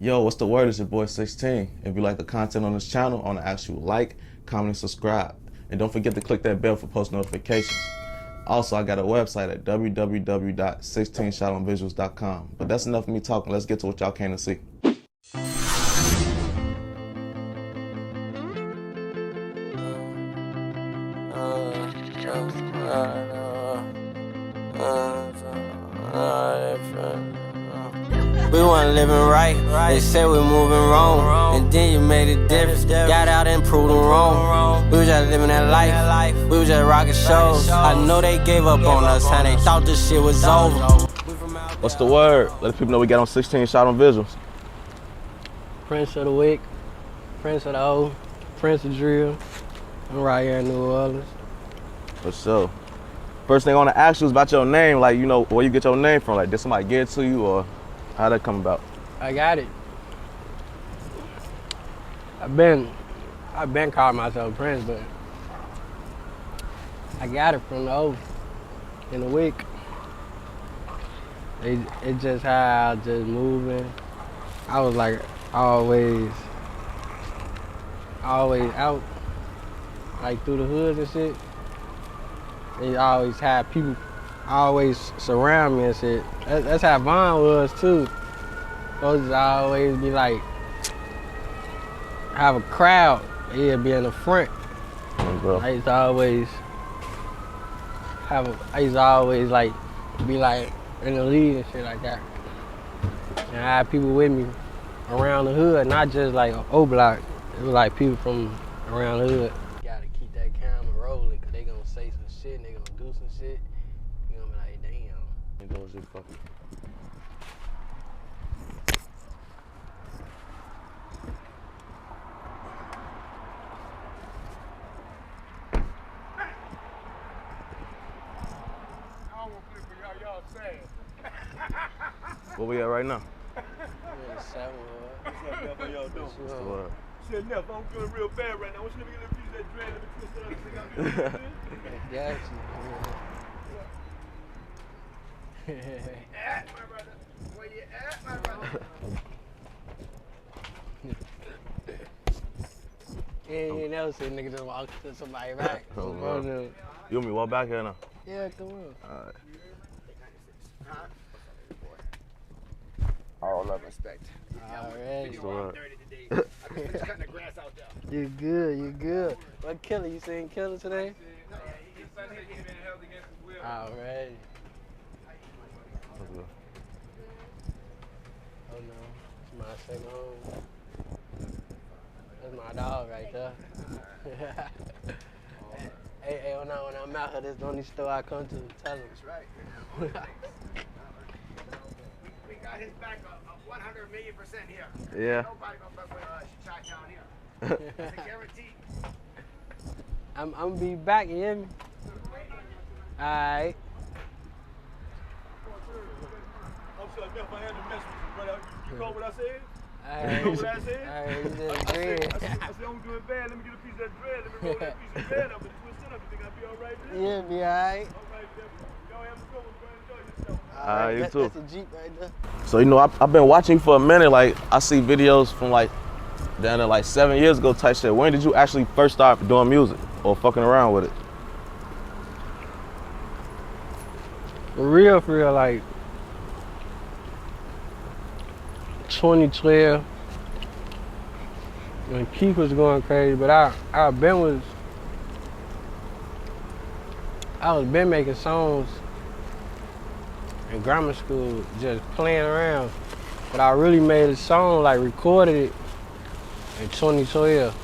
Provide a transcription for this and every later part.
Yo, what's the word? It's your boy 16. If you like the content on this channel, I want to ask you like, comment, and subscribe. And don't forget to click that bell for post notifications. Also, I got a website at www.16shotonvisuals.com. But that's enough of me talking. Let's get to what y'all came to see. We weren't living right, they said we moving wrong. And then you made a difference, got out and proved them wrong. We was just living that life, we was just rocking shows. I know they gave up on us and they thought this shit was over. What's the word? Let the people know we got on 16 Shot on Visuals. Prince of the Wick, Prince of the O, Prince of Drill. I'm right here in New Orleans. For sure. First thing I want to ask you is about your name. Like, you know, where you get your name from? Like, did somebody give it to you, or how'd that come about? I got it. I've been calling myself Prince, but I got it from the O in the Wick. It just how I was just moving. I was like always out, like through the hoods and shit. They always had people always surround me and shit. That's how Vaughn was too. Folks always be like, have a crowd, he'd be in the front. I used to always like be like in the lead and shit like that. And I had people with me around the hood, not just like Oblock. It was like people from around the hood. You gotta keep that camera rolling, cause they gonna say some shit and they gonna do some shit. You gonna be like, damn. Where we at right now? What's up, Neff? How y'all doing? Shit, Neff, I'm feeling real bad right now. I want you to get a piece of that dread. Let me twist it up and see how Got you. At, my brother. Where you at, my brother? You ain't never seen nigga just walk to somebody back. You want me to walk back here now? Yeah, come on. Alright. All love and respect. Alright. So, I'm just cutting the grass out there. You good, you good. What Killer? You seen Killer today? Alright. Oh no, it's my second home. That's my dog right there. Hey, when I'm out here, this is the only store I come to. Tell him. That's right. We got his back 100 million % here. yeah. Nobody gonna fuck with Chi-Town here. That's a guarantee. I'm gonna be back, you hear me? Alright. I'm sure Neff, I had to mess with you, brother. You caught what I said? Alright. You know what I said? Alright, you just I agreed. said, I'm doing bad. Let me get a piece of that dread. Let me roll that piece of dread up and twist it up. You think I'll be all right there? Yeah, be alright. All right, Neff. Y'all have a good one, bro. Enjoy yourself. You too. That's a Jeep right there. So, you know, I've been watching you for a minute. Like, I see videos from like down there like 7 years ago type shit. When did you actually first start doing music or fucking around with it? For real, like 2012 when Keith was going crazy, but I was been making songs in grammar school, just playing around. But I really made a song, like recorded it in 2012.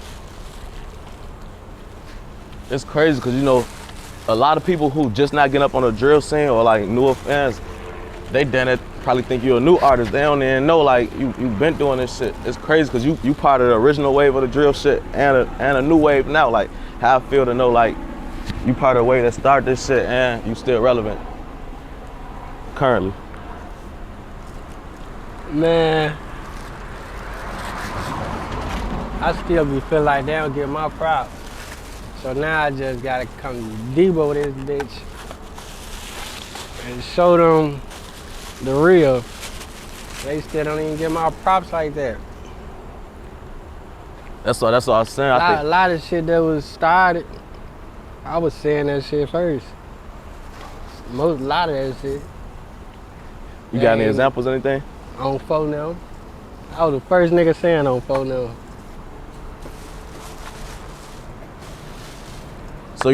It's crazy because, you know, a lot of people who just not getting up on the drill scene or like newer fans, they done probably think you're a new artist. They don't even know like you've been doing this shit. It's crazy because you part of the original wave of the drill shit and a new wave now. Like, how I feel to know like you part of the wave that started this shit and you still relevant currently. Man, I still be feeling like they don't get my props. So now I just gotta come Debo this bitch and show them the real. They still don't even get my props like that. That's what I was saying. A lot of shit that was started, I was saying that shit first. A lot of that shit. You got any examples, anything? On phone now. I was the first nigga saying on phone now. So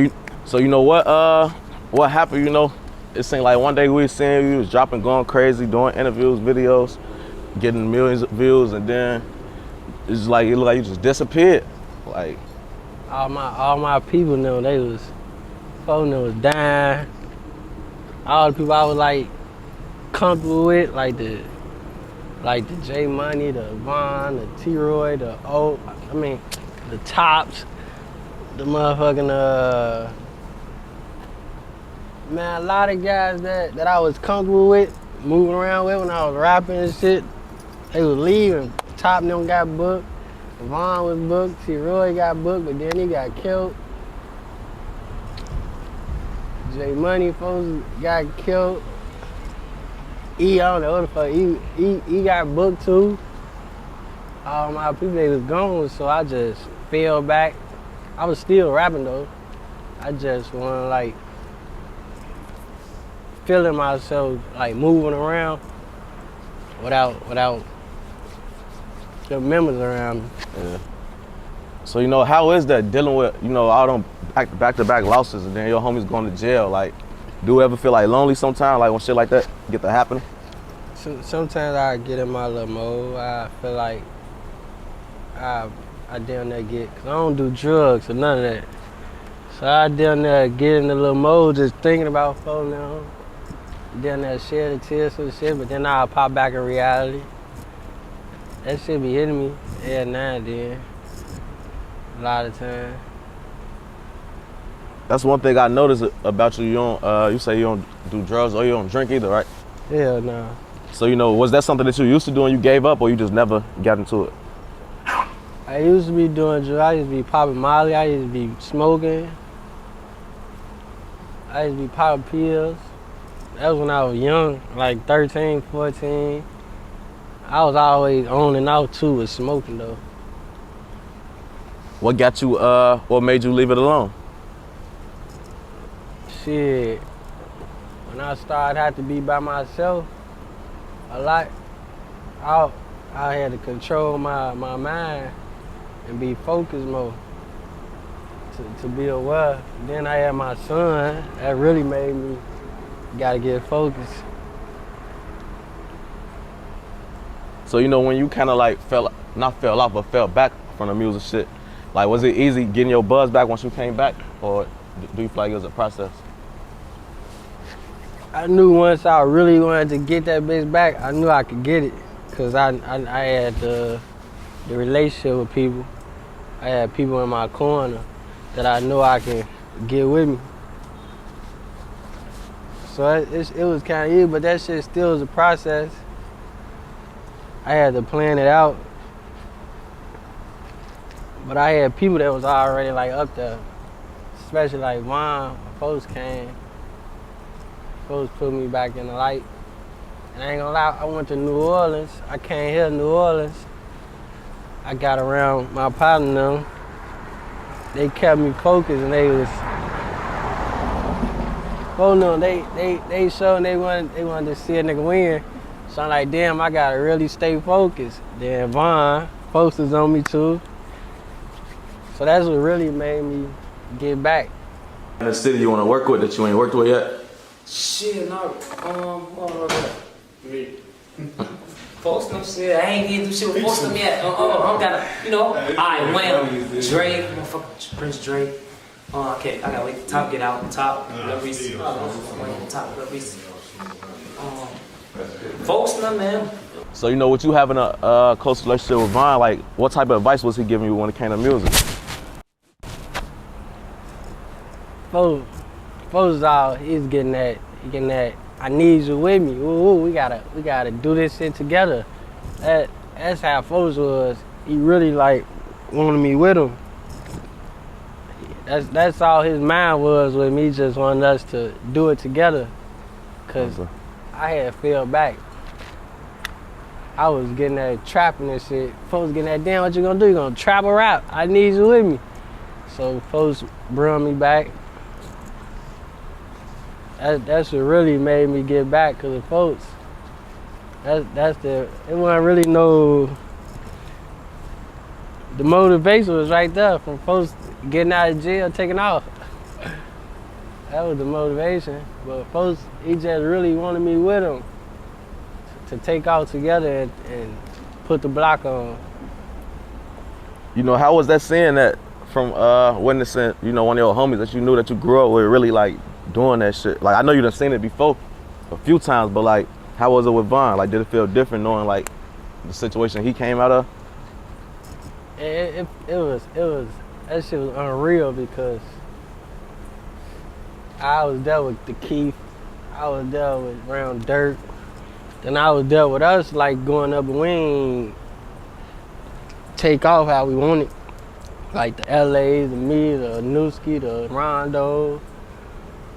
you know what happened, you know? It seemed like one day we was seeing you was dropping, going crazy, doing interviews, videos, getting millions of views, and then it's like it looked like you just disappeared. Like all my people know they was phone was dying. All the people I was like comfortable with, like the J Money, the Von, the T-Roy, the Tops, the motherfucking man, a lot of guys that I was comfortable with, moving around with when I was rapping and shit, they was leaving. Top and them got booked, Von was booked, T-Roy got booked, but then he got killed. J Money folks got killed. I don't know what the fuck, he got booked too. All my people, they was gone, so I just fell back. I was still rapping though. I just wanna like feeling myself like moving around without the members around me. Yeah. So you know, how is that dealing with, you know, all them back-to-back losses and then your homies going to jail? Like, do you ever feel like lonely sometimes, like when shit like that get to happen? Sometimes I get in my little mode. I feel like I down there cause I don't do drugs or none of that. So I down there get in the little mode just thinking about phone now. Down there shed the tears and shit, but then I'll pop back in reality. That shit be hitting me every now and then. A lot of times. That's one thing I noticed about you. You don't, you say you don't do drugs or you don't drink either, right? Hell no. So you know, was that something that you used to do and you gave up, or you just never got into it? I used to be doing drugs. I used to be popping Molly. I used to be smoking. I used to be popping pills. That was when I was young, like 13, 14. I was always on and out too with smoking though. What got you, what made you leave it alone? Shit, when I started had to be by myself a lot, I had to control my mind and be focused more to be aware. Then I had my son, that really made me gotta get focused. So you know, when you kind of like not fell off, but fell back from the music shit, like was it easy getting your buzz back once you came back, or do you feel like it was a process? I knew once I really wanted to get that bitch back, I knew I could get it. Cause I had the relationship with people. I had people in my corner that I know I can get with me. So it was kind of easy, but that shit still was a process. I had to plan it out. But I had people that was already like up there, especially like Von. Folks came. Folks put me back in the light. And I ain't gonna lie, I went to New Orleans. I came here to New Orleans. I got around my partner them. They kept me focused and they was, oh no, they showed they wanted to see a nigga win. So I'm like, damn, I gotta really stay focused. Then Von, folks was on me too. So that's what really made me get back. In the city you wanna work with that you ain't worked with yet? Shit, no, Post them shit. I ain't getting do shit with post them yet. I'm gotta, you know. Alright, Wham, Drake, motherfucker, Prince Drake. Okay, I gotta wait the top get out. Top, top, folks them, man. So you know, with you having a close relationship with Von, like what type of advice was he giving you when it came to music? Folks all he's getting that. I need you with me. Ooh, we gotta do this shit together. That's how folks was. He really like wanted me with him. That's all his mind was with me, just wanting us to do it together. Cause I had fell back. I was getting that trapping and shit. Folks getting that, damn, what you gonna do? You gonna trap or rap? I need you with me. So folks brought me back. That's what really made me get back, cause the folks, it wasn't really the motivation was right there from folks getting out of jail, taking off. That was the motivation. But folks, he just really wanted me with him to take off together and put the block on. You know, how was that seeing that from witnessing, you know, one of your homies that you knew that you grew up with really like doing that shit? Like, I know you done seen it before a few times, but like, how was it with Von? Like, did it feel different knowing like the situation he came out of? It was, that shit was unreal because I was there with the Keith, I was there with around Dirk, then I was there with us like going up and we ain't take off how we wanted. Like the LAs, the me, the Newski, the Rondo.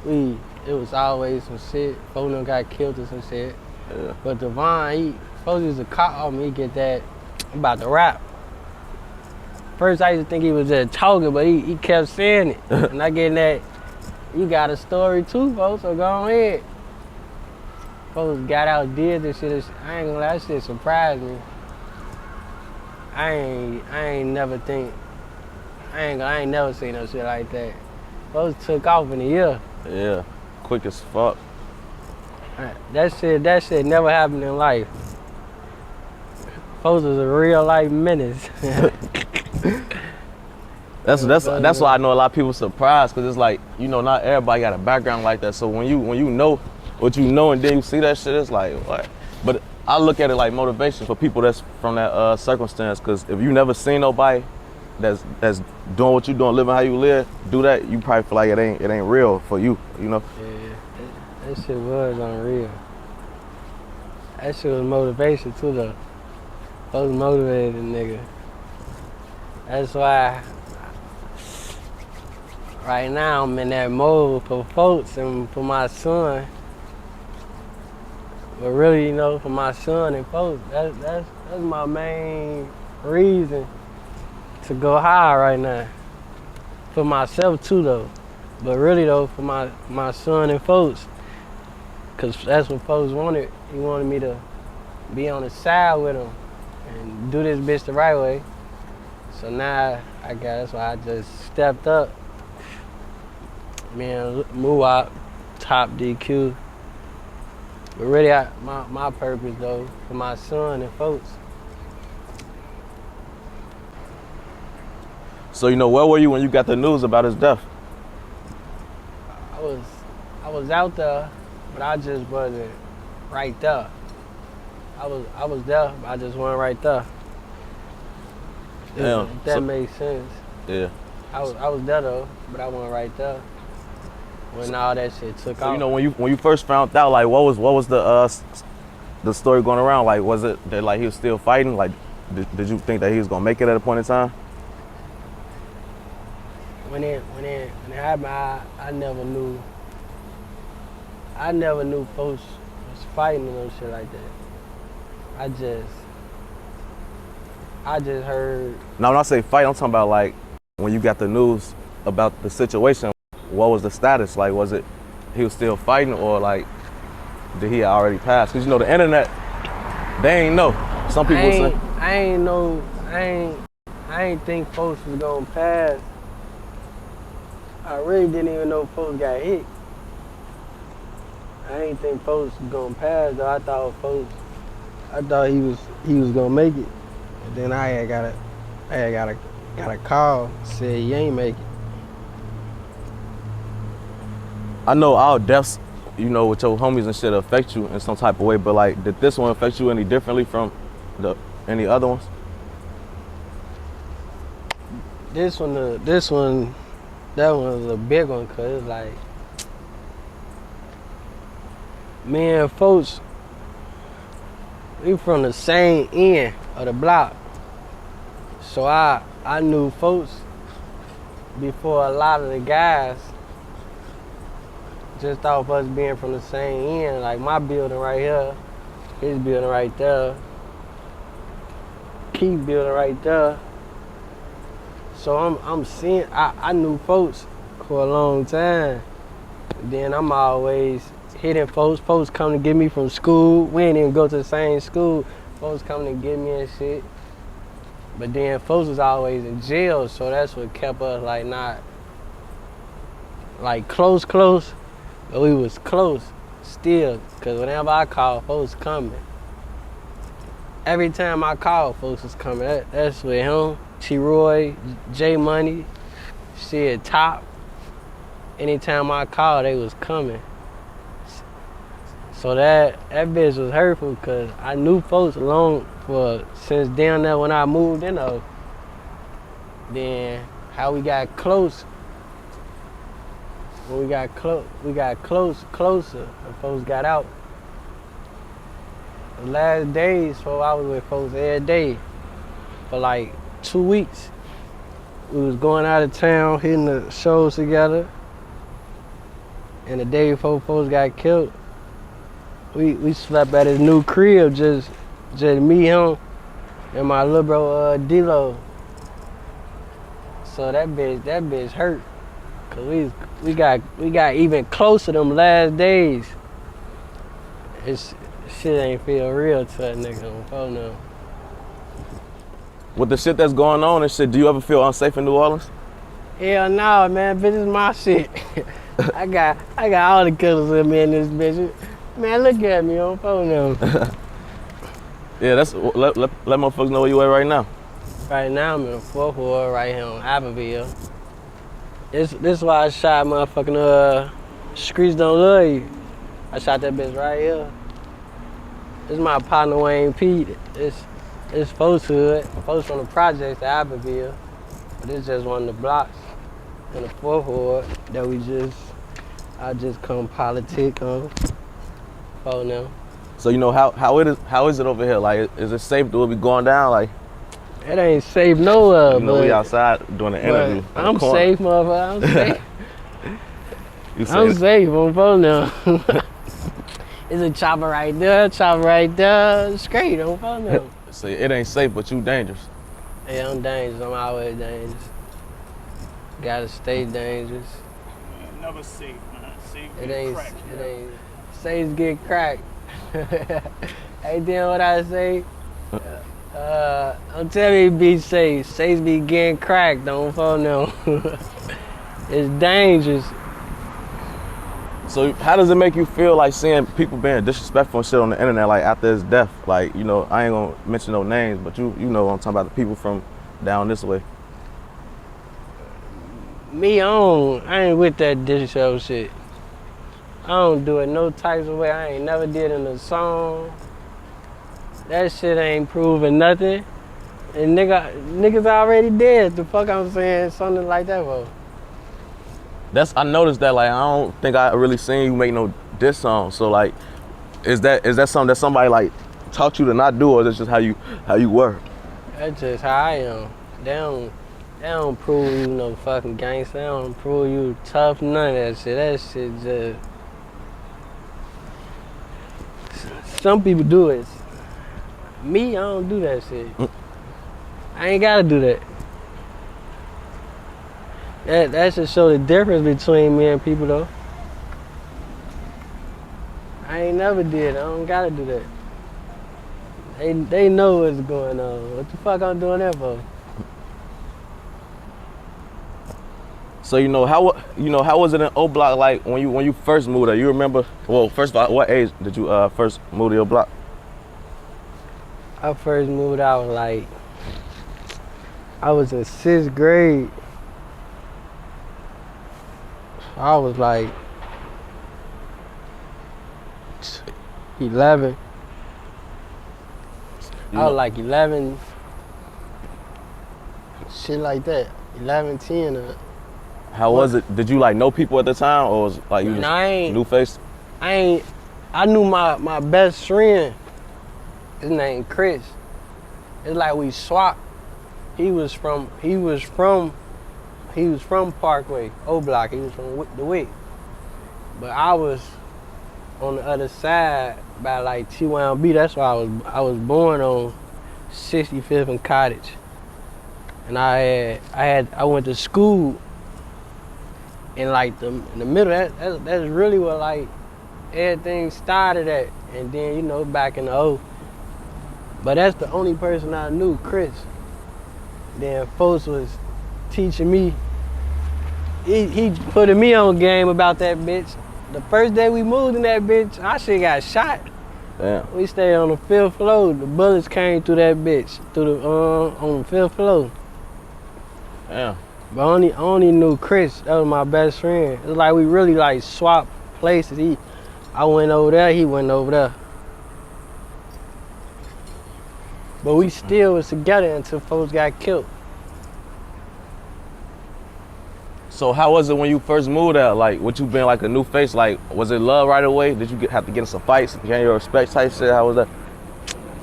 It was always some shit. Folks done got killed or some shit. Yeah. But Devon, folks used to call me, get that about the rap. First I used to think he was just talking, but he kept saying it. And I get that, you got a story too, folks, so go ahead. Folks got out, did this shit. I ain't gonna lie, that shit surprised me. I ain't never seen no shit like that. Folks took off in a year. Yeah, quick as fuck. That shit never happened in life. Folks was a real life menace. That's why I know a lot of people surprised, because it's like, you know, not everybody got a background like that. So when you know what you know and then you see that shit, it's like, what? But I look at it like motivation for people that's from that circumstance, because if you never seen nobody that's doing what you doing, living how you live, do that, you probably feel like it ain't real for you, you know? Yeah, that shit was unreal. That shit was motivation too, though. I was motivated, nigga. That's why right now I'm in that mode for folks and for my son. But really, you know, for my son and folks, that's my main reason to go high right now. For myself too, though. But really though, for my son and folks, cause that's what folks wanted. He wanted me to be on the side with him and do this bitch the right way. So now that's why I just stepped up. Man, Muwop, top DQ. But really, my purpose though, for my son and folks. So, you know, where were you when you got the news about his death? I was out there, but I just wasn't right there. I was there, but I just wasn't right there. Damn. If that makes sense. Yeah. I was there though, but I wasn't right there when all that shit took off. So, you know, when you first found out, like, what was the story going around? Like, was it that like he was still fighting? Like, did you think that he was gonna make it at a point in time? When it happened, I never knew. I never knew folks was fighting and no shit like that. I just heard. Now, when I say fight, I'm talking about like when you got the news about the situation. What was the status? Like, was it he was still fighting, or like did he already pass? Because you know the internet, they ain't know. Some people say. I ain't think folks was gonna pass. I really didn't even know folks got hit. I ain't think folks was gonna pass though. I thought he was gonna make it. And then I had got a call, said he ain't make it. I know all deaths, you know, with your homies and shit affect you in some type of way, but like, did this one affect you any differently from any other ones? That one was a big one, cause it's like, me and folks, we from the same end of the block. So I knew folks before a lot of the guys, just off us being from the same end. Like my building right here, his building right there. keep building right there. So I'm seeing, I knew folks for a long time. Then I'm always hitting folks. Folks come to get me from school. We ain't even go to the same school. Folks come to get me and shit. But then folks was always in jail, so that's what kept us like not like close, but we was close still. Cause whenever I call, folks coming. Every time I call, folks was coming. That's with him, T-Roy, J Money, shit, Top. Anytime I called, they was coming. So that bitch was hurtful because I knew folks since down there when I moved in though. Then how we got close. When we got closer, and folks got out. The last days, so I was with folks every day for like 2 weeks. We was going out of town, hitting the shows together. And the day before folks got killed, we slept at his new crib, just me, him, and my little bro D-Lo. So that bitch hurt, cause we got even closer them last days. Shit ain't feel real to that nigga on phone now. With the shit that's going on and shit, do you ever feel unsafe in New Orleans? Hell no, man, bitch, is my shit. I got all the killers with me in this bitch. Man, look at me on phone now. Yeah, let motherfuckers know where you at right now. Right now, I'm in the 4th Ward right here on Abbeville. This why I shot motherfucking Streets Don't Love You. I shot that bitch right here. This is my partner Wayne Pete. It's folks hood. Folks from the projects at Abbeville. But it's just one of the blocks in the 4th Ward that I just come politic on. Oh no. So you know how is it over here? Like, is it safe to be going down? Like, it ain't safe nowhere. You know, we outside doing an interview. I'm safe, motherfucker. I'm safe. I'm safe on phone now. It's a chopper right there, straight on phone now. See, it ain't safe, but you dangerous. Yeah, I'm dangerous. I'm always dangerous. Gotta stay dangerous. Man, never safe, man. Safe It get ain't. cracked. It ain't. Safes get cracked. Ain't then what I say? Don't tell me be safe. Safes be getting cracked. Don't phone no. It's dangerous. So how does it make you feel like seeing people being disrespectful and shit on the internet like after his death? Like, you know, I ain't gonna mention no names, but you know I'm talking about the people from down this way. Me I ain't with that disrespectful shit. I don't do it no types of way. I ain't never did in a song. That shit ain't proving nothing. And niggas already dead. The fuck I'm saying something like that for? I noticed that, like, I don't think I really seen you make no diss song. So like, is that something that somebody like taught you to not do, or is it just how you were? That's just how I am. They don't prove you no fucking gangster. They don't prove you tough, none of that shit. That shit just... Some people do it. Me, I don't do that shit. I ain't gotta do that. That should show the difference between me and people though. I ain't never did. I don't gotta do that. They know what's going on. What the fuck I'm doing that for? So how was it in Oblock like when you first moved there? You remember? Well, first of all, what age did you first move to your block? I first moved out I was in 6th grade. I was like 11. I was like 11, shit like that. 11, 10. How was it? Did you like know people at the time, or was like you just new face? I knew my best friend. His name Chris. It's like we swapped. He was from Parkway, Oblock. He was from the Wick. But I was on the other side by like T1B. That's why I was born on. 65th and Cottage. And I went to school in like in the middle. That's really what like everything started at. And then, you know, back in the O. But that's the only person I knew, Chris. Then folks was teaching me. He putting me on game about that bitch. The first day we moved in that bitch, I shit got shot. Damn. We stayed on the 5th floor. The bullets came through that bitch, through the on the 5th floor. Damn. But I only knew Chris. That was my best friend. It was like we really like swapped places. I went over there, he went over there. But we still was together until folks got killed. So how was it when you first moved out? Like, what you been like a new face? Like, was it love right away? Did you have to get in some fights, gain your respect type shit? How was that?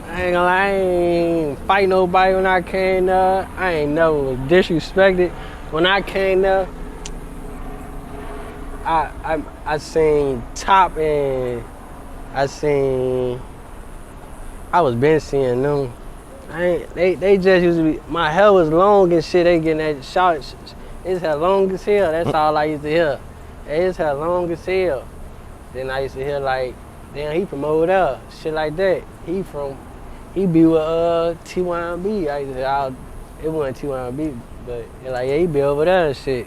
I ain't gonna lie, I ain't fight nobody when I came there. I ain't never was disrespected. When I came there, I seen Top and I was been seeing them. They just used to be, my hair was long and shit, they getting that shot. It's hair long as hell, that's all I used to hear. It's hair long as hell. Then I used to hear like, damn, he from over there, shit like that. He be with TYB. I used to hear, it wasn't TYB, but like, yeah, he be over there and shit.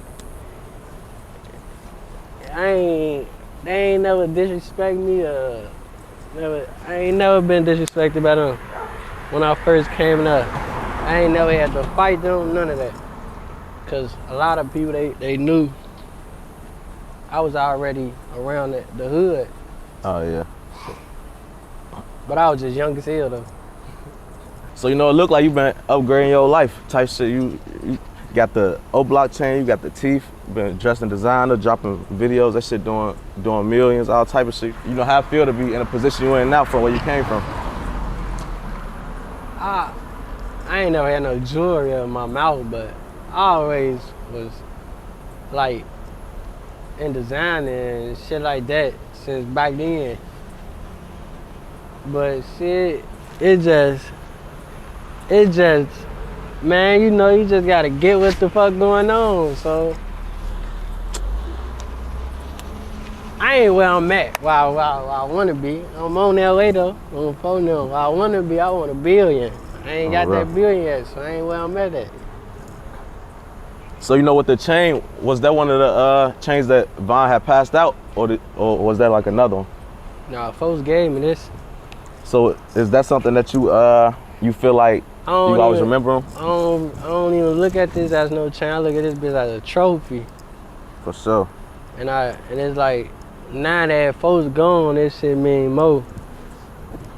They ain't never disrespect me. I ain't never been disrespected by them when I first came up. I ain't never had to fight them, none of that. Cause a lot of people, they knew I was already around the hood. Oh yeah. But I was just young as hell though. So, you know, it looked like you've been upgrading your life type shit. You got the Oblock chain, you got the teeth, been dressed in designer, dropping videos, that shit doing millions, all type of shit. You know how it feel to be in a position you in now from where you came from? I ain't never had no jewelry in my mouth, but I always was like in design and shit like that since back then. But shit, it just, man, you know, you just gotta get what the fuck going on, so. I ain't where I'm at, where I wanna be. I'm on that way though, on the phone now. Where I wanna be, I want $1 billion. I ain't got that billion yet, so I ain't where I'm at. So, you know, with the chain, was that one of the chains that Von had passed out, or was that like another one? Nah, folks gave me this. So, is that something that you feel like you always remember them? I don't even look at this as no chain. I look at this bitch as a trophy. For sure. And it's like, now that folks gone, this shit mean more.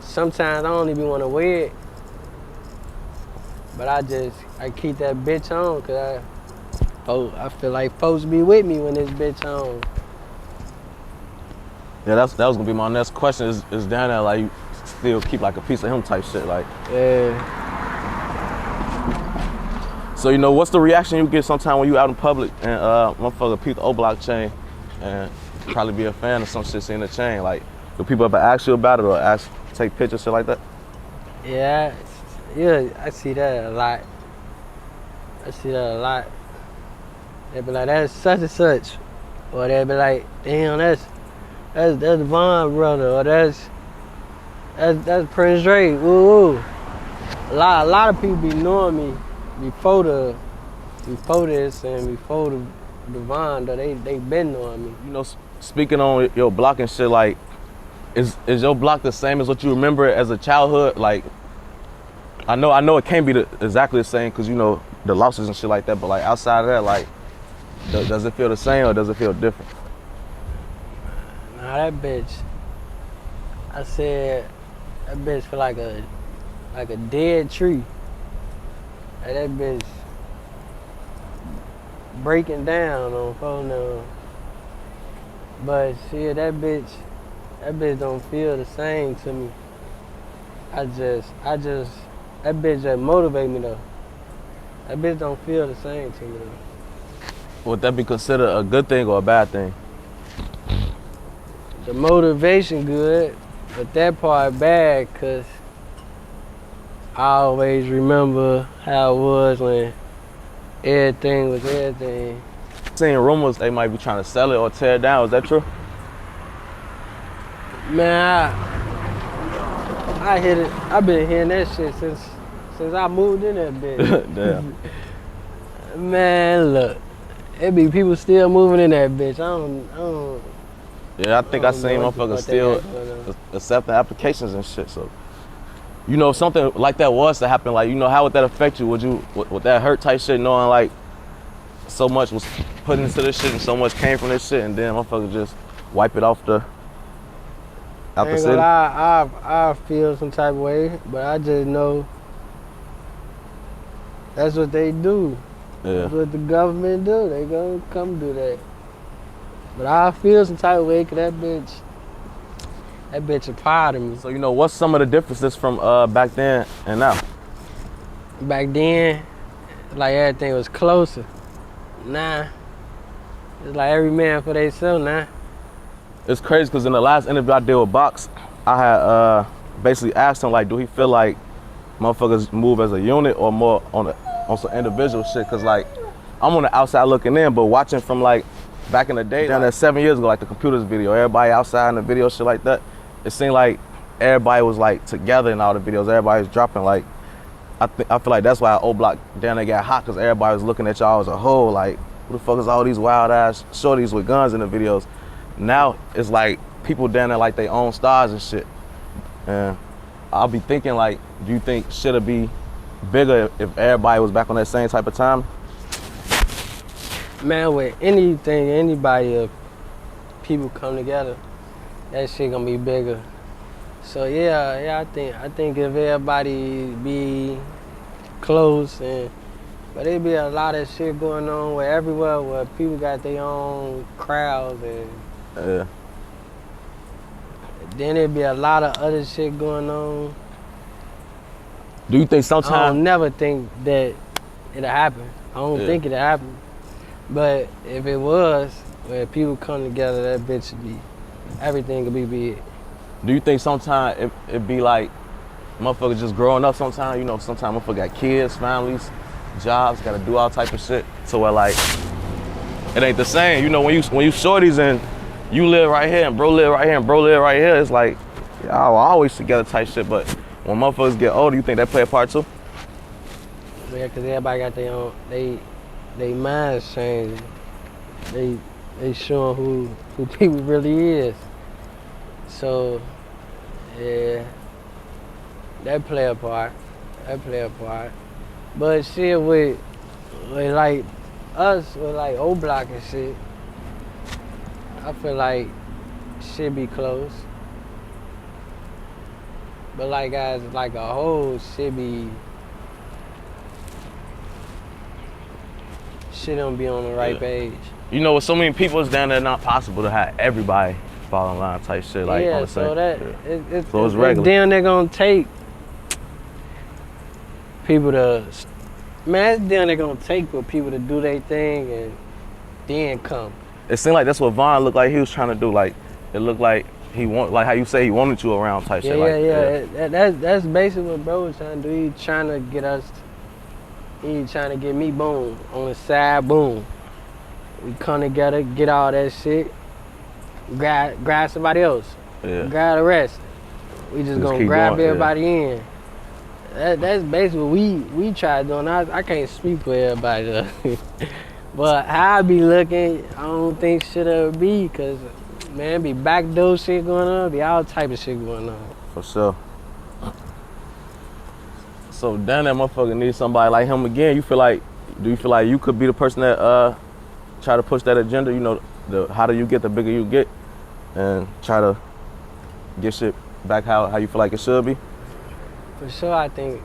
Sometimes I don't even want to wear it, but I keep that bitch on, cause I feel like folks be with me when this bitch on. Yeah, that was gonna be my next question. Is down there like you still keep like a piece of him type shit, like? Yeah. So, you know, what's the reaction you get sometime when you out in public and motherfucker peep the Oblock chain and probably be a fan of some shit seeing the chain? Like, do people ever ask you about it or take pictures, shit like that? Yeah, I see that a lot. They be like, that's such and such. Or they be like, damn, that's Von brother, or that's Prince Drake, woo woo. A lot of people be knowing me before this and before the Von, though they been knowing me. You know, speaking on your block and shit, like, is your block the same as what you remember as a childhood? Like, I know it can't be exactly the same because, you know, the losses and shit like that, but like outside of that, like, does it feel the same or does it feel different? Nah, that bitch, I said, that bitch feel like a dead tree. Like that bitch breaking down on phone now. But shit, that bitch don't feel the same to me. That bitch just motivate me though. That bitch don't feel the same to me though. Would that be considered a good thing or a bad thing? The motivation good, but that part bad, cause I always remember how it was when everything was everything. Seeing rumors they might be trying to sell it or tear it down. Is that true? Man, I hit it. I've been hearing that shit since I moved in that bitch. Damn. Man, look, it be people still moving in that bitch. I don't. Yeah, I think I seen what motherfuckers they still got going on. accepting applications and shit. So, you know, if something like that was to happen, like, you know, how would that affect you? Would that hurt type shit, knowing like so much was put into this shit and so much came from this shit, and then motherfuckers just wipe it off the I ain't gonna lie, I feel some type of way, but I just know that's what they do. Yeah. That's what the government do. They gonna come do that. But I feel some type of way, cause that bitch a part of me. So, you know, what's some of the differences from back then and now? Back then, like everything was closer. Nah, it's like every man for themselves now. It's crazy because in the last interview I did with Box, I had basically asked him, like, do he feel like motherfuckers move as a unit or more on some individual shit? Because, like, I'm on the outside looking in, but watching from, like, back in the day, down there 7 years ago, like the computers video, everybody outside in the video, shit like that, it seemed like everybody was, like, together in all the videos. Everybody was dropping, like, I feel like that's why Oblock down there got hot, because everybody was looking at y'all as a whole, like, who the fuck is all these wild ass shorties with guns in the videos? Now it's like people down there like they own stars and shit. And I'll be thinking, like, do you think shit'll be bigger if everybody was back on that same type of time? Man, with anything, anybody, if people come together, that shit gonna be bigger. So yeah, I think if everybody be close but there be a lot of shit going on where everywhere where people got their own crowds and Yeah. then there be a lot of other shit going on. Do you think I sometimes? don't never think that it'll happen. I don't think it'll happen. But if it was, where people come together, that bitch would be, everything could be big. Do you think sometimes it be like motherfuckers just growing up sometimes, you know, sometimes motherfuckers got kids, families, jobs, gotta do all type of shit. So where like, it ain't the same. You know, when you shorties and you live right here and bro live right here and bro live right here, it's like, y'all always together type shit. But when motherfuckers get older, you think they play a part too? Yeah, cause everybody got their own, they minds changing. They showing who people really is. So, yeah, that play a part. But shit with like us, with like Oblock and shit, I feel like shit be close. But like guys, like a whole shit don't be on the right page. You know, with so many people, it's down there not possible to have everybody fall in line type shit. Like, on the same. So that So it's regular. Then they're gonna take people to, man, then they're gonna take for people to do their thing and then come. It seemed like that's what Vaughn looked like he was trying to do. Like, it looked like he like how you say he wanted you around type shit. That's basically what bro was trying to do. He trying to get us. He trying to get me boom on the side, boom. We come together, get all that shit, grab somebody else, grab the rest. We just gonna grab going, everybody in. That's basically what we try doing. I can't speak for everybody though. But how I be looking, I don't think shit ever be, cause man, be backdoor shit going on, be all type of shit going on. For sure. So down that motherfucker needs somebody like him again. Do you feel like you could be the person that try to push that agenda? You know, the harder you get, the bigger you get, and try to get shit back how you feel like it should be? For sure, I think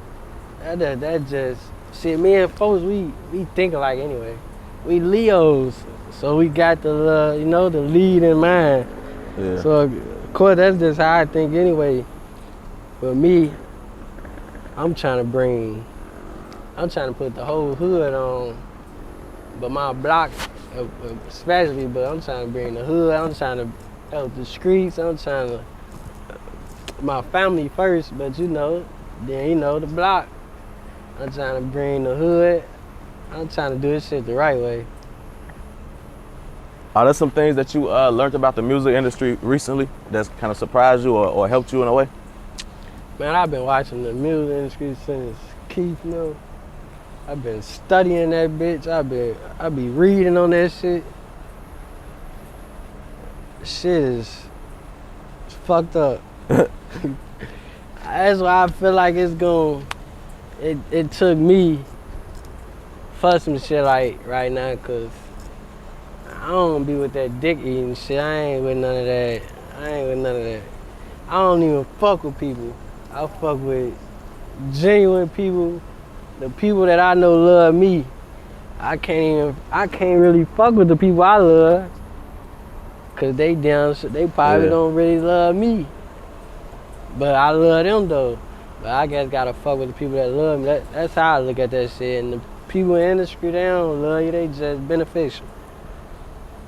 that just shit. Me and folks, we think alike anyway. We Leos, so we got the the lead in mind. Yeah. So of course that's just how I think anyway. But me, I'm trying to put the whole hood on, but my block especially, but I'm trying to bring the hood, I'm trying to help the streets, I'm trying to, my family first, but you know, Then, you know, the block. I'm trying to bring the hood. I'm trying to do this shit the right way. Are there some things that you learned about the music industry recently that's kind of surprised you or helped you in a way? Man, I've been watching the music industry since Keith knew. I've been studying that bitch. I be reading on that shit. Shit is fucked up. That's why I feel like it's going. It took me for some shit like right now, cause I don't be with that dick eating shit. I ain't with none of that. I don't even fuck with people. I fuck with genuine people. The people that I know love me. I can't really fuck with the people I love. Cause they probably don't really love me. But I love them though. But I guess gotta fuck with the people that love me. That's how I look at that shit. And the people in the industry, they don't love you, they just beneficial.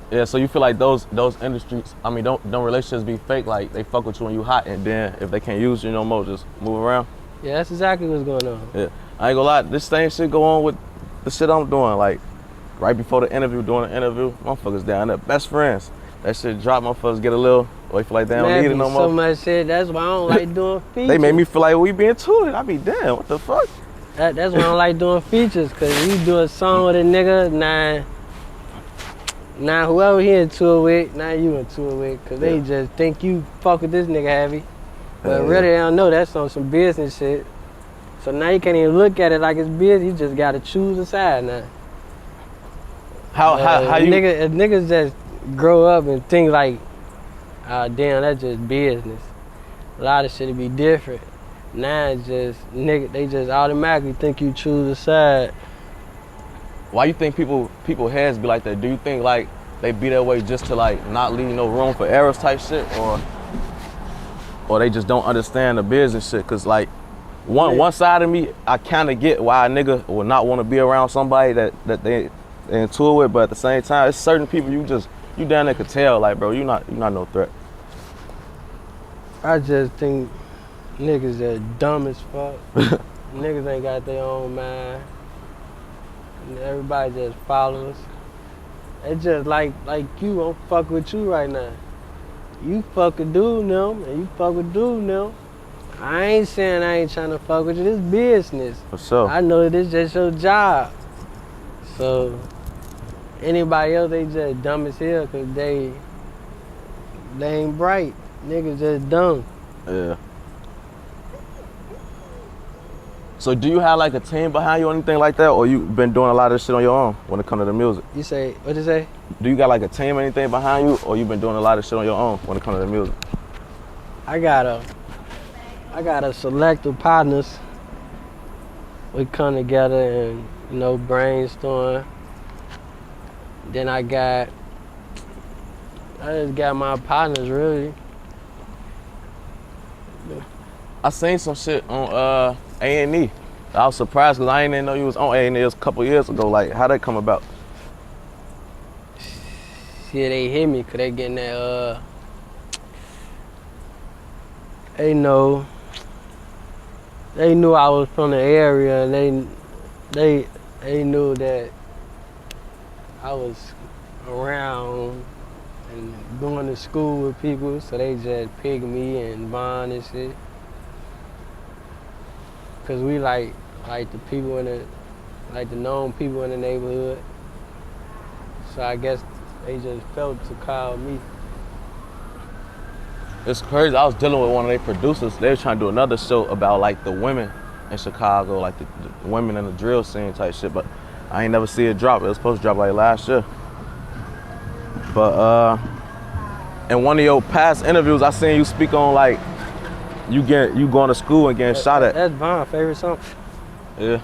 Yeah, so you feel like those industries, I mean, don't relationships be fake? Like they fuck with you when you hot, and then if they can't use you no more, just move around? Yeah, that's exactly what's going on. Yeah, I ain't gonna lie, this same shit go on with the shit I'm doing. Like right before the interview, during the interview, motherfuckers down there, best friends. That shit drop, motherfuckers get a little, or feel like they don't need it no more. So much shit, that's why I don't like doing features. They made me feel like we being tooted. I be damn, what the fuck? That's why I don't like doing features, cause you do a song with a nigga, now whoever he into it with, now you into it with, cause they just think you fuck with this nigga heavy. But really they don't know that's on some business shit. So now you can't even look at it like it's business, you just gotta choose a side now. How you... If niggas just grow up and think like, damn, that's just business. A lot of shit would be different. Now it's just, they just automatically think you choose a side. Why you think people heads be like that? Do you think like they be that way just to like not leave no room for errors type shit, or they just don't understand the business shit? Cause like one side of me, I kind of get why a nigga would not want to be around somebody that they into it with, but at the same time, it's certain people you down there could tell like, bro, you not no threat. I just think niggas are dumb as fuck. Niggas ain't got their own mind. Everybody just follows. It's just like you don't fuck with you right now. You fuck with dude now, and you fuck with dude now. I ain't saying I ain't trying to fuck with you. This business. For sure. I know this just your job. So anybody else, they just dumb as hell because they ain't bright. Niggas just dumb. Yeah. So do you have like a team behind you or anything like that, or you been doing a lot of shit on your own when it comes to the music? You say, what you say? Do you got like a team or anything behind you, or you been doing a lot of shit on your own when it comes to the music? I got a select of partners. We come together and, you know, brainstorm. Then I just got my partners really. I seen some shit on A&E. I was surprised because I ain't even know you was on A&E. It was a couple years ago. Like, how'd that come about? Shit, they hit me because they getting that, they knew I was from the area, and they knew that I was around and going to school with people, so they just picked me and Vaughn and shit. Cause we like the people the known people in the neighborhood. So I guess they just felt to call me. It's crazy. I was dealing with one of their producers. They were trying to do another show about like the women in Chicago, like the women in the drill scene type shit, but I ain't never see it drop. It was supposed to drop like last year. But in one of your past interviews, I seen you speak on like you going to school and getting shot at. That's Vaughn's favorite song. Yeah.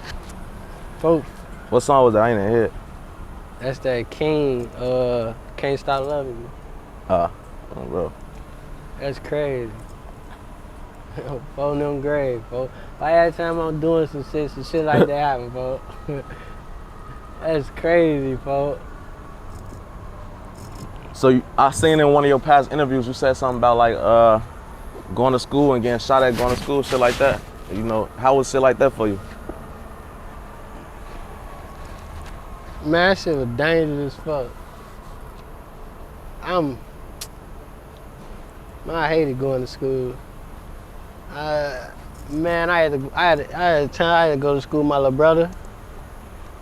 Folks. What song was that? I ain't even hear it. That's that King, Can't Stop Loving Me. Oh, bro. That's crazy. Phone them grave, folks. By that time I'm doing some shit like that happen, folks. That's crazy, folks. So I seen in one of your past interviews, you said something about like going to school and getting shot at going to school, shit like that. You know, how was shit like that for you? Man, that shit was dangerous as fuck. Man, I hated going to school. Man, I had to go to school with my little brother.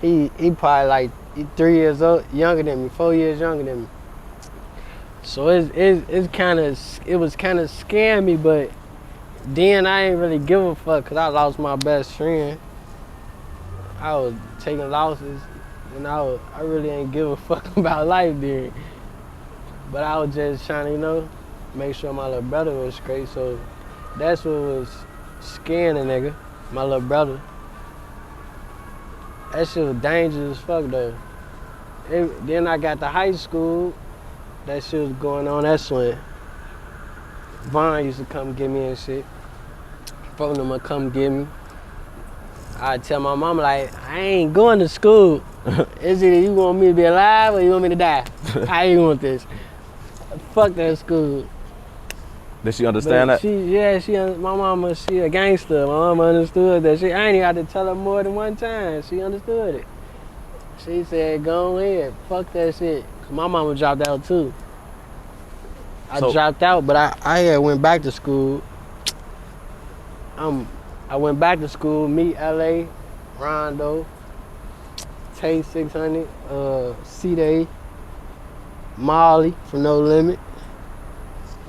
He probably like 3 years old, younger than me, 4 years younger than me. So it was kind of scaring me, but then I ain't really give a fuck because I lost my best friend. I was taking losses, and I really ain't give a fuck about life then. But I was just trying to, you know, make sure my little brother was straight. So that's what was scaring a nigga, my little brother. That shit was dangerous as fuck though. Then I got to high school, that shit was going on. That's when Vaughn used to come get me and shit. Phone them would come get me. I'd tell my mama like, I ain't going to school. It's either you want me to be alive or you want me to die. How you want this? Fuck that school. Did she understand that? My mama, she a gangster. My mama understood that. I ain't even had to tell her more than one time. She understood it. She said, go ahead, fuck that shit. My mama dropped out too. I dropped out, but I had went back to school. I went back to school, meet LA, Rondo, Tay 600, C-Day, Molly from No Limit,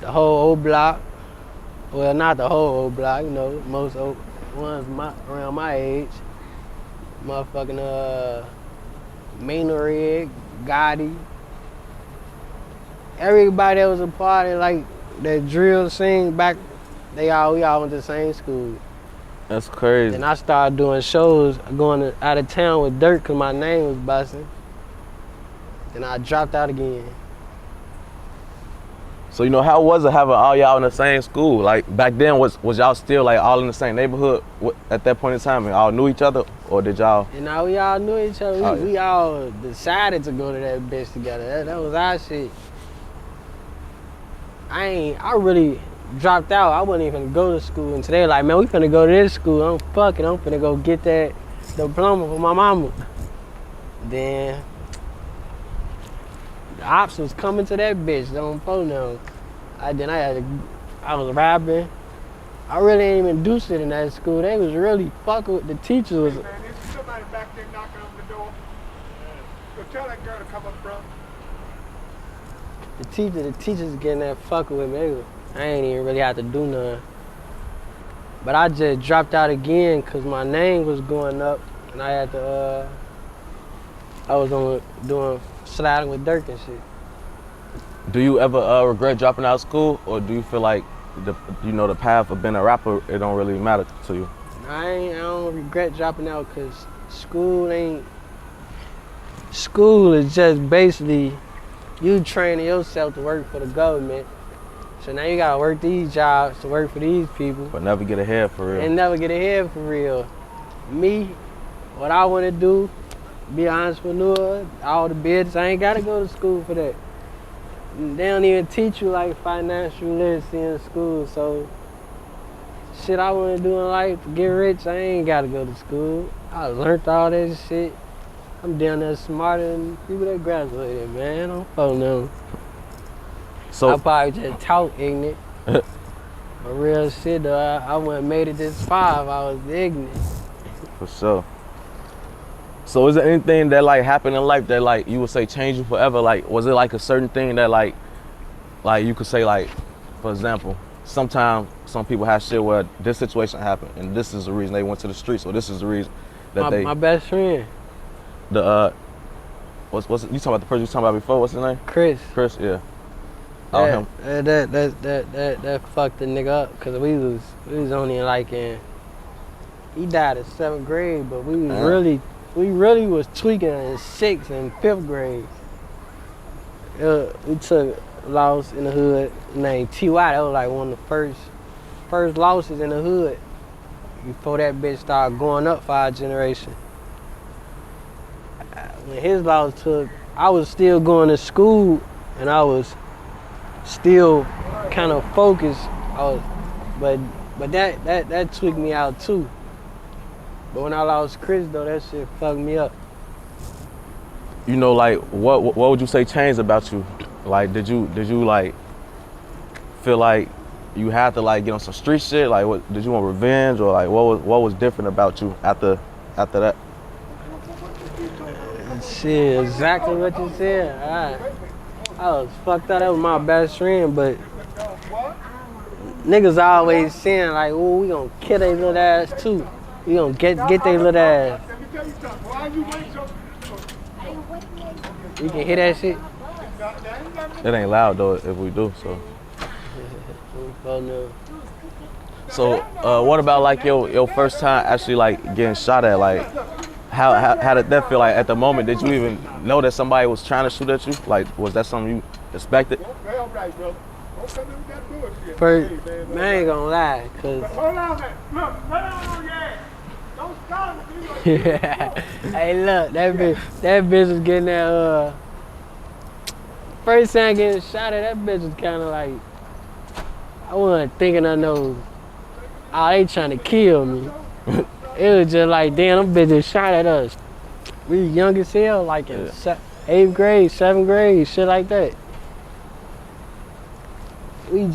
the whole Oblock. Well, not the whole Oblock, you know, most ones around my age. Motherfucking Maynard, Gotti. Everybody that was a part of like that drill scene back, we all went to the same school. That's crazy. And I started doing shows, going out of town with Dirt because my name was busting. Then I dropped out again. So, you know, how was it having all y'all in the same school? Like, back then, was y'all still, like, all in the same neighborhood at that point in time? And all knew each other? Or did y'all? You know, we all knew each other. We all decided to go to that bitch together. That was our shit. I really dropped out. I wasn't even gonna go to school. And today, like, man, we finna go to this school. I'm finna go get that diploma for my mama. Then the ops was coming to that bitch. Don't phone them. I was rapping. I really ain't even do shit in that school. They was really fucking with the teachers. Hey man, there's somebody back there knocking on the door. Go tell that girl to come up front. The teachers getting that fucking with me. I ain't even really have to do nothing. But I just dropped out again because my name was going up and I had to, I was doing sliding with Dirk and shit. Do you ever regret dropping out of school, or do you feel like the path of being a rapper, it don't really matter to you? I don't regret dropping out because school is just basically you training yourself to work for the government. So now you gotta work these jobs to work for these people. But never get ahead for real. And never get ahead for real. Me, what I wanna do, be an entrepreneur, all the bids, I ain't gotta go to school for that. They don't even teach you like financial literacy in school, so shit I wanna do in life to get rich, I ain't gotta go to school. I learned all that shit. I'm down there smarter than people that graduated, man. I don't fucking know. So I probably just talk ignorant. But real shit though, I wouldn't made it this far if I was ignorant. For sure. So is there anything that like happened in life that like you would say changed you forever? Like, was it like a certain thing that like you could say, like, for example, sometimes some people have shit where this situation happened and this is the reason they went to the streets, or this is the reason that my best friend. What's you talking about the person you talking about before? What's his name? Chris. Chris, yeah. Oh, him. That fucked the nigga up because we was only like he died in 7th grade, but we really was tweaking in 6th and 5th grade. We took a loss in the hood named T.Y. That was like one of the first losses in the hood before that bitch started going up for our generation. When his loss took, I was still going to school and I was still kind of focused. But But that tweaked me out too. But when I lost Chris though, that shit fucked me up. You know, like what would you say changed about you? Like did you like feel like you had to like get on some street shit? Like what did you want revenge, or like what was different about you after that? Shit, exactly what you said. I was fucked up. That was my best friend, but niggas always saying like, "Oh, we gonna kill their little ass too. We gonna get their little ass." You can hear that shit? It ain't loud though if we do, so. Oh no. So what about like your first time actually like getting shot at? Like how did that feel? Like at the moment, did you even know that somebody was trying to shoot at you? Like was that something you expected? First, man, I ain't gonna lie, cause hey look, that bitch was getting that first time getting shot at, that bitch was kinda like, I wasn't thinking of no, oh, they trying to kill me. It was just like, damn, them bitches shot at us. We young as hell, like in 8th grade, 7th grade, shit like that. We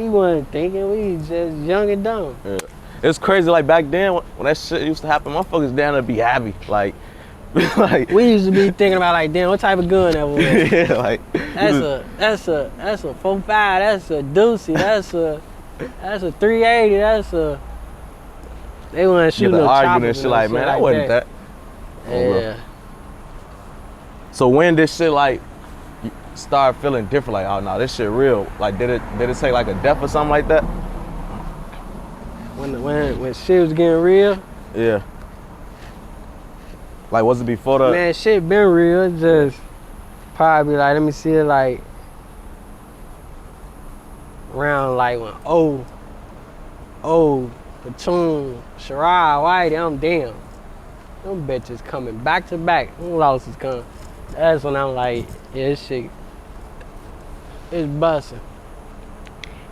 wasn't thinking, we just young and dumb. Yeah. It's crazy, like back then when that shit used to happen, motherfuckers down to be happy. Like we used to be thinking about like, damn, what type of gun that was? Yeah, like that's a 4.5, that's a doozy, that's a 380, that's a. They want to shoot no arguing and shit like, man, that wasn't that. Yeah. So when this shit like start feeling different, like, oh no, this shit real. Like did it take like a death or something like that? When shit was getting real? Yeah. Like was it before the Man, shit been real, it's just probably like, let me see it, like around like when Platoon, Shirai, White, I'm damn. Them bitches coming back to back. Them losses come. That's when I'm like, yeah, this shit, it's busting.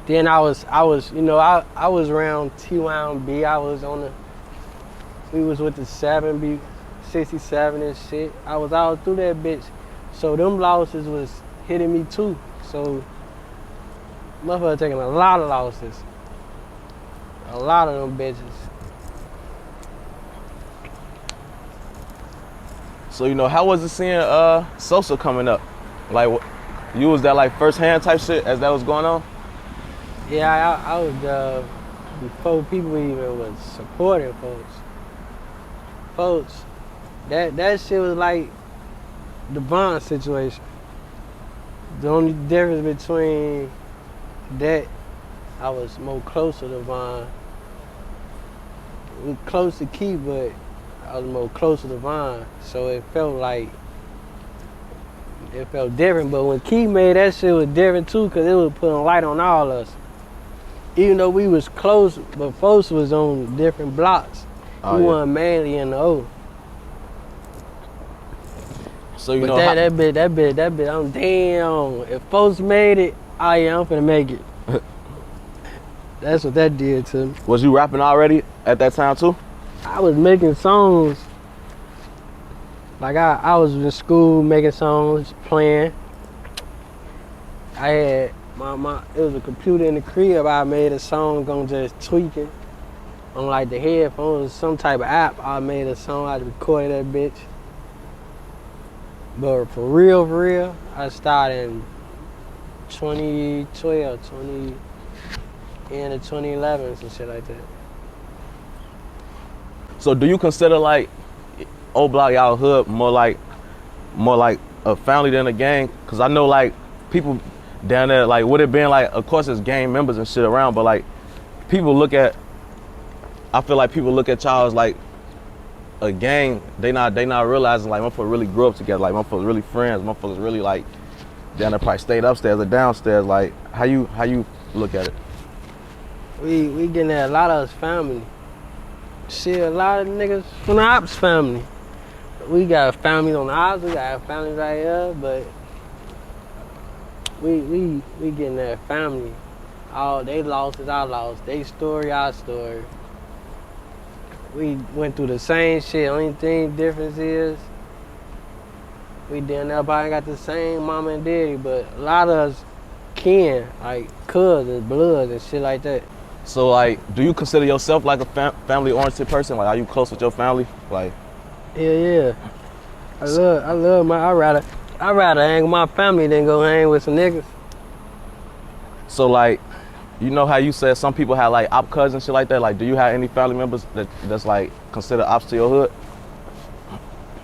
Then I was, you know, I was around T1B. We was with the 7B, 67 and shit. I was all through that bitch. So them losses was hitting me too. So motherfucker taking a lot of losses. A lot of them bitches. So you know, how was it seeing Sosa coming up? Like you was that like first hand type shit as that was going on? Yeah, I was before people even was supporting folks. That shit was like the Bond situation. The only difference between that, I was more closer to Von. We close to Key, but I was more closer to Von. So it felt different. But when Key made that shit was different too, because it was putting light on all of us. Even though we was close, but folks was on different blocks. We wasn't mainly in the O. So you but know that bit, I'm damn. If folks made it, oh yeah, I'm finna make it. That's what that did to me. Was you rapping already at that time too? I was making songs. Like I was in school making songs, playing. I had it was a computer in the crib. I made a song on just tweaking on like the headphones, some type of app. I made a song, I recorded that bitch. But for real, I started in 2012, end of 2011, some shit like that. So do you consider like Oblock, y'all hood more like a family than a gang? Cause I know like people down there, like would it been like, of course it's gang members and shit around, but like I feel like people look at y'all as like a gang. They not realizing like motherfuckers really grew up together, like motherfuckers really friends, motherfuckers really like down there probably stayed upstairs or downstairs. Like how you look at it? We getting at a lot of us family. Shit, a lot of niggas from the Ops family. We got families on the Ops, we got families right here, but we getting that family. All they lost is our loss. They story, our story. We went through the same shit. Only thing difference is we didn't everybody got the same mama and daddy, but a lot of us kin, like cousins, bloods and shit like that. So like, do you consider yourself like a family-oriented person? Like, are you close with your family? Like, Yeah. I love my. I rather hang with my family than go hang with some niggas. so like, you know how you said some people have like op cousins and shit like that? Like, do you have any family members that's like considered ops to your hood?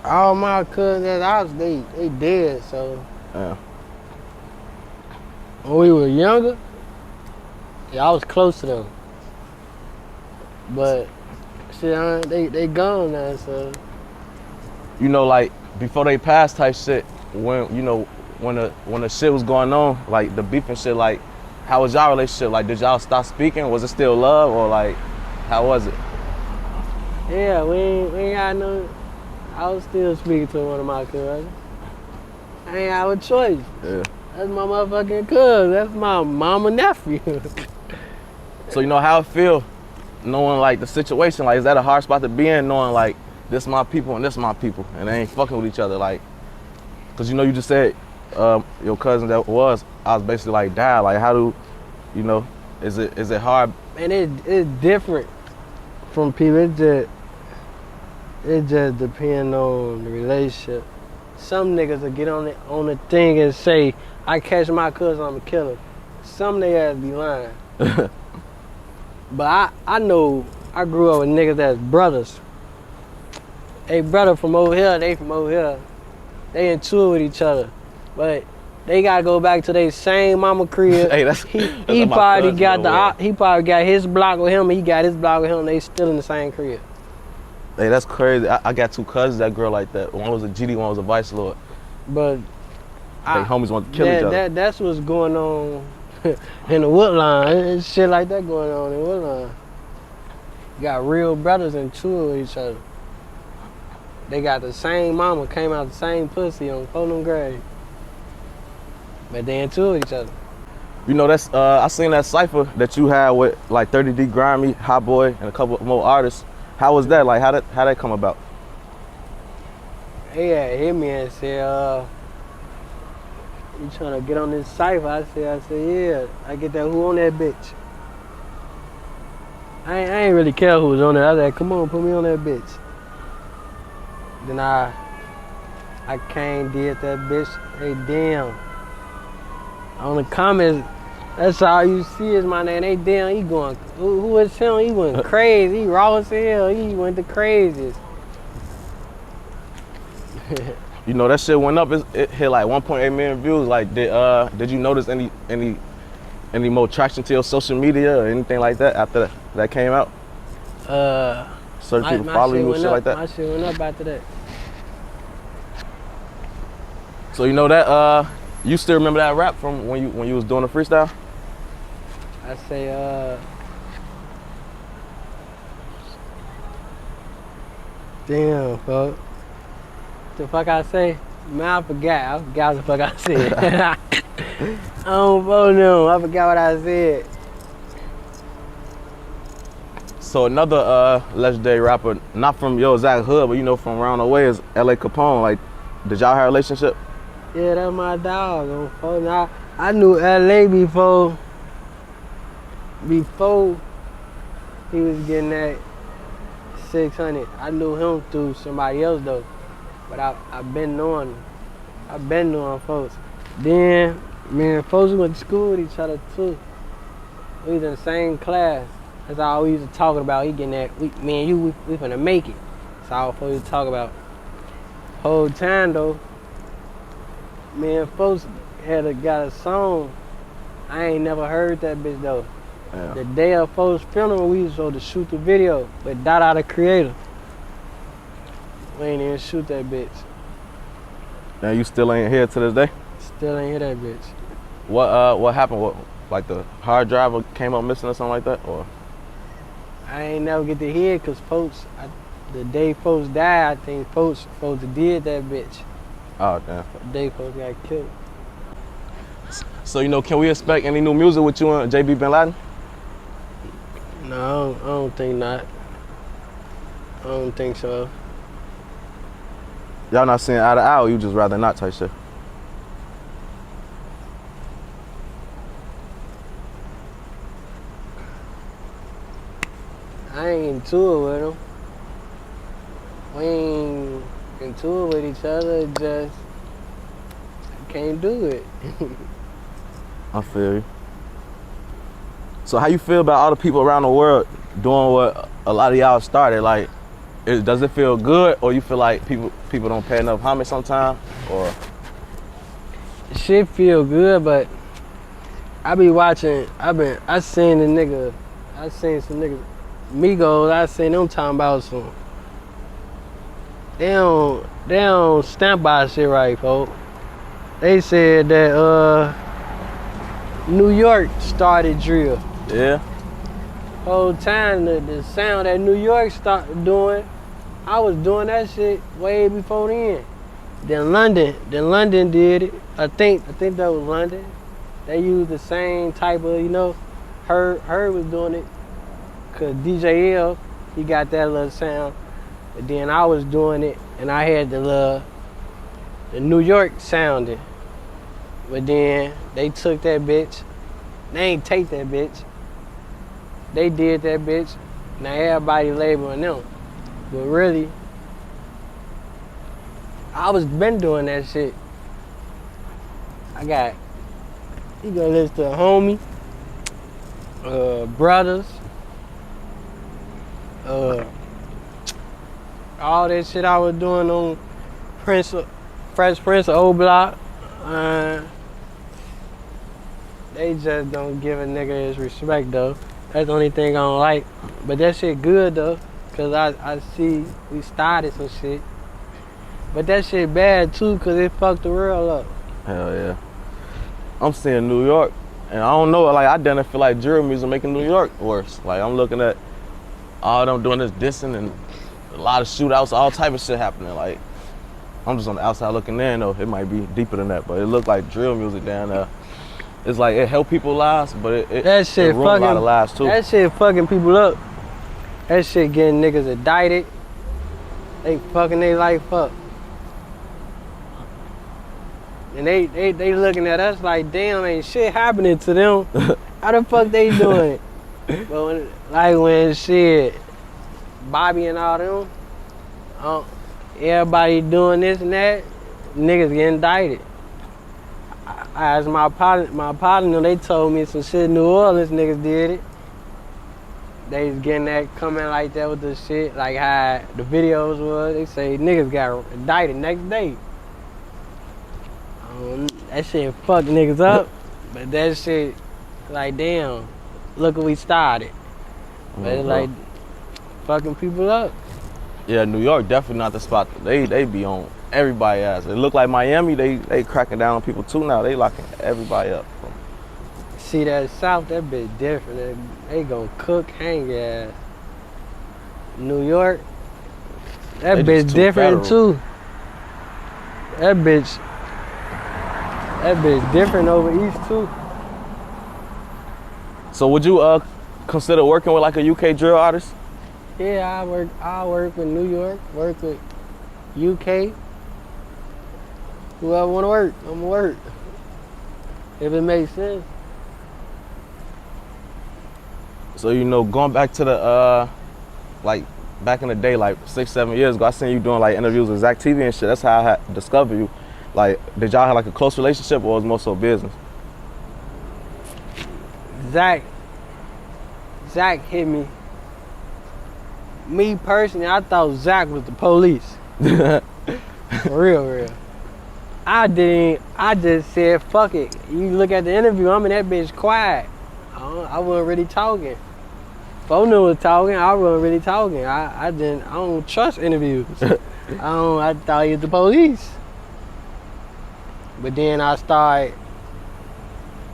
All my cousins, they dead. So Yeah. when we were younger, yeah, I was close to them. But shit, they gone now. So You know, like before they passed type shit, when you know when the shit was going on, like the beef and shit, like how was y'all relationship? Like, did y'all stop speaking? Was it still love, or like how was it? yeah, we ain't got no. I was still speaking to one of my cousins. I ain't have a choice. Yeah. That's my motherfucking cousin. That's my mama nephew. So you know how it feel, knowing like the situation. Like, is that a hard spot to be in, knowing like this my people and this my people, and they ain't fucking with each other? Like, cause you know you just said your cousin that was, I was basically like died. Like, how do, you know, is it hard? And it's different from people. It just depends on the relationship. Some niggas will get on the thing and say, I catch my cousin, I'ma kill him. Some they ass be lying. But I know I grew up with niggas that's brothers. They brother from over here, they from over here. They in tour with each other. But they gotta go back to their same mama crib. Hey, he probably got his block with him, and he got his block with him, and they still in the same crib. Hey, that's crazy. I got two cousins that grew up like that. One was a GD, one was a Vice Lord. But They homies want to kill each other. That's what's going on in the Woodline. It's shit like that going on in Woodline. You got real brothers in tour with each other. They got the same mama, came out the same pussy on Fulham grave. But they in tour with each other. You know, that's I seen that cipher that you had with like 30D Grimy, Hot Boy, and a couple more artists. How was that? Like, how that come about? He had hit me and said, you trying to get on this cipher? I said, yeah. I get that who on that bitch. I ain't really care who was on there. I said, come on, put me on that bitch. Then I came, did that bitch. Hey, damn. On the comments, that's all you see is my name. They damn, he going, who is him? He went crazy. He raw as hell. He went the craziest. You know, that shit went up. It hit like 1.8 million views. Like, did you notice any more traction to your social media or anything like that after that came out? Certain people follow you and shit like that? My shit went up after that. So you know that, you still remember that rap from when you was doing the freestyle? I say, damn, fuck. The fuck I say? Man, I forgot what the fuck I said. I don't know, I forgot what I said. So another legendary rapper, not from your exact hood, but you know, from around the way, is LA Capone. Like, did y'all have a relationship? Yeah, that's my dog on phone. Now, I knew LA before he was getting that 600. I knew him through somebody else though. But I've been knowing folks. Then me and folks went to school with each other too. We was in the same class. That's all we used to talk about. He getting that, we finna make it. That's all folks used to talk about. Whole time though, me and folks got a song. I ain't never heard that bitch though. Yeah. The day of folks' funeral, we was supposed to shoot the video, but Dada the creator. We ain't even shoot that bitch. And you still ain't here to this day? Still ain't hear that bitch. What happened? What, like the hard drive came up missing or something like that? Or I ain't never get to hear it because folks, the day folks died, I think folks did that bitch. oh damn. The day folks got killed. So, you know, can we expect any new music with you and JB Bin Laden? No, I don't think not. I don't think so. Y'all not seeing eye to eye, or you just rather not type shit? I ain't in tour with him. We ain't in tour with each other, just can't do it. I feel you. So how you feel about all the people around the world doing what a lot of y'all started? Like, does it feel good, or you feel like people don't pay enough homage sometimes, or? Shit feel good, but I be watching. I seen some niggas, Migos. I seen them talking about some. They don't stand by shit right, folks. They said that New York started drill. Yeah. Whole time the sound that New York started doing, I was doing that shit way before then. Then London did it. I think that was London. They used the same type of, you know, Herb was doing it. Cause DJ L, he got that little sound. But then I was doing it and I had the New York sounding. But then they took that bitch. They ain't take that bitch. They did that bitch. Now everybody labeling them. But really, I was been doing that shit. You gonna listen to Homie, Brothers, all that shit I was doing on Fresh Prince of Oblock. They just don't give a nigga his respect though. That's the only thing I don't like. But that shit good though, cause I see we started some shit. But that shit bad too, cause it fucked the world up. Hell yeah. I'm seeing New York, and I don't know, like I didn't feel like drill music making New York worse. Like I'm looking at all them doing this dissing and a lot of shootouts, all type of shit happening. Like I'm just on the outside looking in though. It might be deeper than that, but it looked like drill music down there. It's like it helped people's lives, but it ruined a lot of lives too. That shit fucking people up. That shit getting niggas indicted. They fucking their life up. And they looking at us like, damn, ain't shit happening to them. How the fuck they doing it? But when shit, Bobby and all them, everybody doing this and that, niggas get indicted. I asked my partner, they told me some shit in New Orleans niggas did it. They was getting that coming like that with the shit, like how the videos was. They say niggas got indicted next day. That shit fucked niggas up, but that shit, like damn, look what we started. But it's like fucking people up. Yeah, New York definitely not the spot. They be on everybody ass. It look like Miami, they cracking down on people too now. They locking everybody up. See that South, that bitch different. They gon' cook, hang ass. New York, that bitch different too. That bitch different over East too. So would you consider working with like a UK drill artist? Yeah, I work with New York, work with UK. Whoever wanna work, I'ma work. If it makes sense. So you know, going back to the like back in the day, like 6-7 years ago, I seen you doing like interviews with Zach TV and shit. That's how I had discovered you. Like, did y'all have like a close relationship, or was it more so business? Zach hit me. Me personally, I thought Zach was the police. For real. I just said, fuck it. You look at the interview, I'm in that bitch quiet. I wasn't really talking. Fono was talking, I wasn't really talking. I don't trust interviews. I thought he was the police. But then I started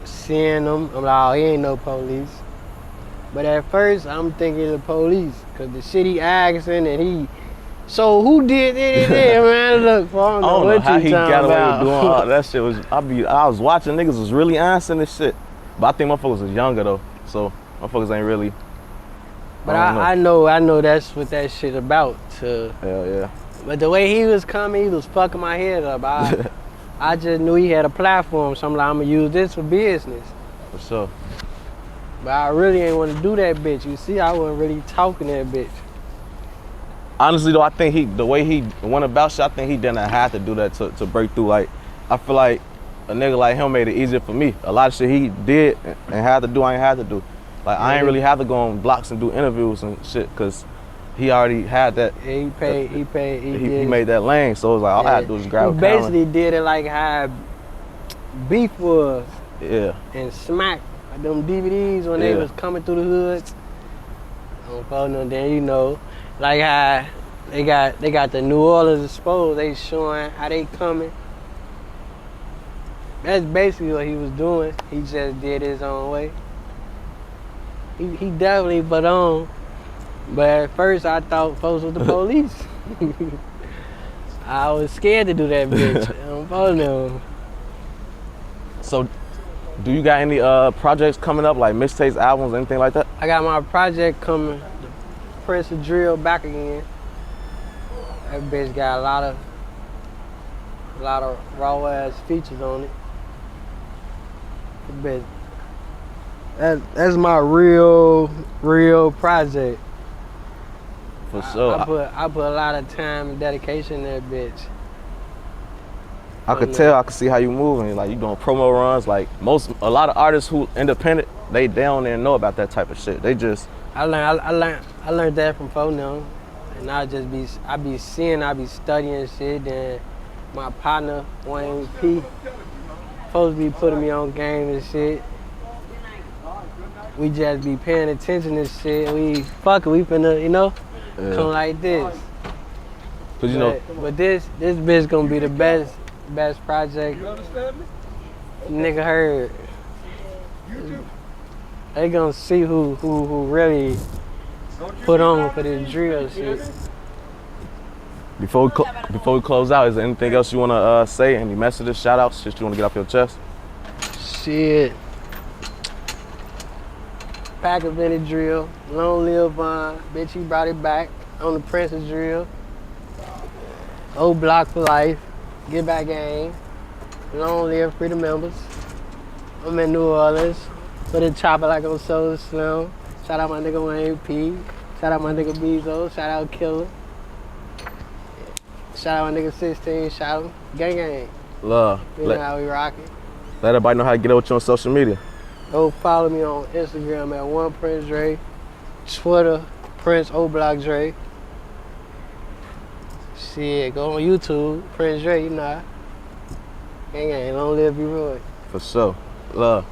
seeing him. I'm like, oh, he ain't no police. But at first, I'm thinking the police, cause the shit he asking and So who did it, man? Look, I don't I don't know what how you he got talking away about. with doing all that shit. I was watching niggas was really answering this shit. But I think motherfuckers was younger though. So motherfuckers ain't really. But I know that's what that shit about. Hell yeah. But the way he was coming, he was fucking my head up. I just knew he had a platform, so I'm like, I'm gonna use this for business. For sure. But I really ain't want to do that bitch. You see, I wasn't really talking that bitch. Honestly though, I think the way he went about shit, I think he didn't have to do that to break through. Like, I feel like a nigga like him made it easier for me. A lot of shit he did and had to do, I ain't had to do. Like, I ain't really have to go on blocks and do interviews and shit, cause he already had that. Yeah, he made that lane, so it was like, all I had to do was grab a camera. He basically did it like how Beef was. Yeah. And Smack, like them DVDs when they was coming through the hoods. Then you know, like how they got the New Orleans exposed. They showing how they coming. That's basically what he was doing. He just did his own way. He definitely put on. But at first I thought folks was the police. I was scared to do that bitch. So, do you got any projects coming up, like mixtapes, albums, anything like that? I got my project coming, the Prince of Drill back again. That bitch got a lot of raw ass features on it. The bitch. That's my real project. For sure. I put a lot of time and dedication in that bitch. I could tell, I could see how you moving. Like, you doing promo runs. Like, a lot of artists who independent, they don't even know about that type of shit. They just. I learned that from Phono, and I be studying shit. Then my partner Wayne P supposed to be putting me on game and shit. We just be paying attention to shit. We finna, come like this. But this bitch gonna be the best project. You understand me? Nigga heard. They gonna see who really put on for this drill shit. Before we close out, is there anything else you wanna say? Any messages, shout outs, shit you wanna get off your chest? Shit. Pack of any drill. Long live Vaughn. Bitch, he brought it back on the Prince of Drill. Oblock for life. Get back game. Long live Freedom Members. I'm in New Orleans. Put a chopper like on Soul Slim. Shout out my nigga Wayne P. Shout out my nigga Visualz. Shout out Killer. Shout out my nigga 16. Shout out gang gang. Love. You know how we rockin'. Let everybody know how to get with you on social media. Go follow me on Instagram at @1PrinceDre. Twitter, Prince Oblock Dre. Shit, go on YouTube, Prince Dre, you know. Gang gang, long live be Roy. For sure. Love.